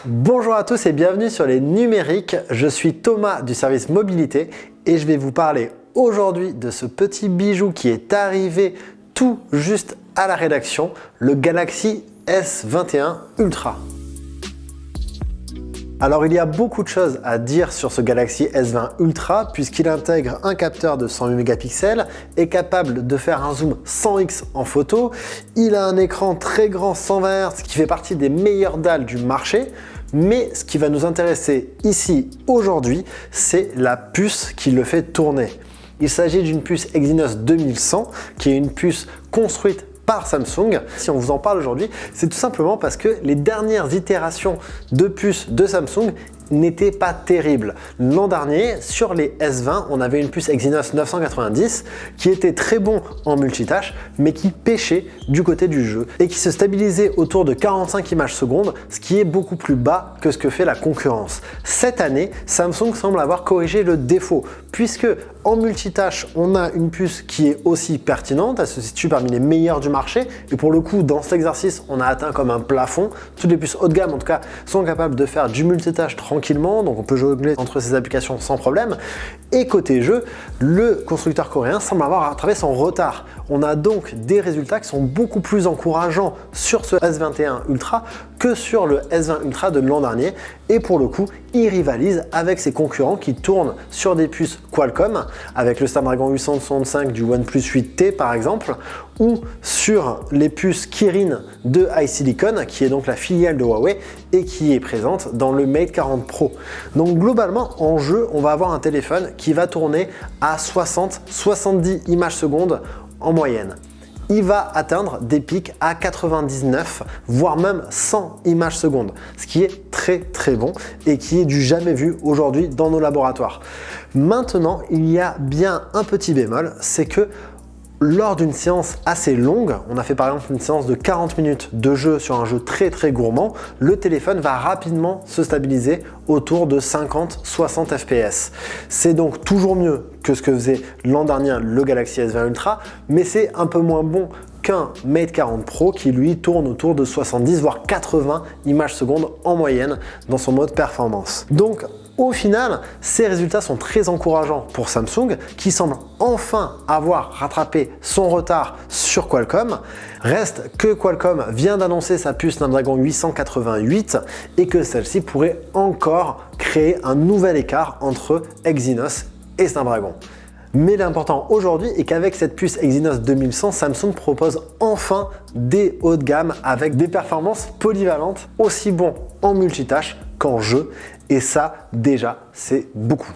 Bonjour à tous et bienvenue sur les numériques. Je suis Thomas du service mobilité et je vais vous parler aujourd'hui de ce petit bijou qui est arrivé tout juste à la rédaction, le Galaxy S21 Ultra. Alors il y a beaucoup de choses à dire sur ce Galaxy S20 Ultra puisqu'il intègre un capteur de 108 mégapixels, est capable de faire un zoom 100x en photo, il a un écran très grand 120 Hz qui fait partie des meilleures dalles du marché, mais ce qui va nous intéresser ici aujourd'hui, c'est la puce qui le fait tourner. Il s'agit d'une puce Exynos 2100 qui est une puce construite par Samsung. Si on vous en parle aujourd'hui, c'est tout simplement parce que les dernières itérations de puces de Samsung n'était pas terrible. L'an dernier, sur les S20, on avait une puce Exynos 990 qui était très bon en multitâche, mais qui pêchait du côté du jeu et qui se stabilisait autour de 45 images secondes, ce qui est beaucoup plus bas que ce que fait la concurrence. Cette année, Samsung semble avoir corrigé le défaut, puisque en multitâche, on a une puce qui est aussi pertinente, elle se situe parmi les meilleures du marché, et pour le coup, dans cet exercice, on a atteint comme un plafond. Toutes les puces haut de gamme, en tout cas, sont capables de faire du multitâche tranquillement, donc on peut jongler entre ces applications sans problème. Et côté jeu, le constructeur coréen semble avoir rattrapé son retard. On a donc des résultats qui sont beaucoup plus encourageants sur ce S21 Ultra que sur le S20 Ultra de l'an dernier. Et pour le coup, il rivalise avec ses concurrents qui tournent sur des puces Qualcomm, avec le Snapdragon 865 du OnePlus 8T par exemple, ou sur les puces Kirin de HiSilicon, qui est donc la filiale de Huawei et qui est présente dans le Mate 40 Pro. Donc globalement, en jeu, on va avoir un téléphone qui va tourner à 60-70 images secondes en moyenne. Il va atteindre des pics à 99, voire même 100 images secondes, ce qui est très bon et qui est du jamais vu aujourd'hui dans nos laboratoires. Maintenant, il y a bien un petit bémol, c'est que lors d'une séance assez longue, on a fait par exemple une séance de 40 minutes de jeu sur un jeu très gourmand, le téléphone va rapidement se stabiliser autour de 50-60 fps. C'est donc toujours mieux que ce que faisait l'an dernier le Galaxy S20 Ultra, mais c'est un peu moins bon qu'un Mate 40 Pro qui lui tourne autour de 70 voire 80 images secondes en moyenne dans son mode performance. Donc au final, ces résultats sont très encourageants pour Samsung qui semble enfin avoir rattrapé son retard sur Qualcomm. Reste que Qualcomm vient d'annoncer sa puce Snapdragon 888 et que celle-ci pourrait encore créer un nouvel écart entre Exynos et Snapdragon. Mais l'important aujourd'hui est qu'avec cette puce Exynos 2100, Samsung propose enfin des hauts de gamme avec des performances polyvalentes, aussi bons en multitâche qu'en jeu. Et ça, déjà, c'est beaucoup.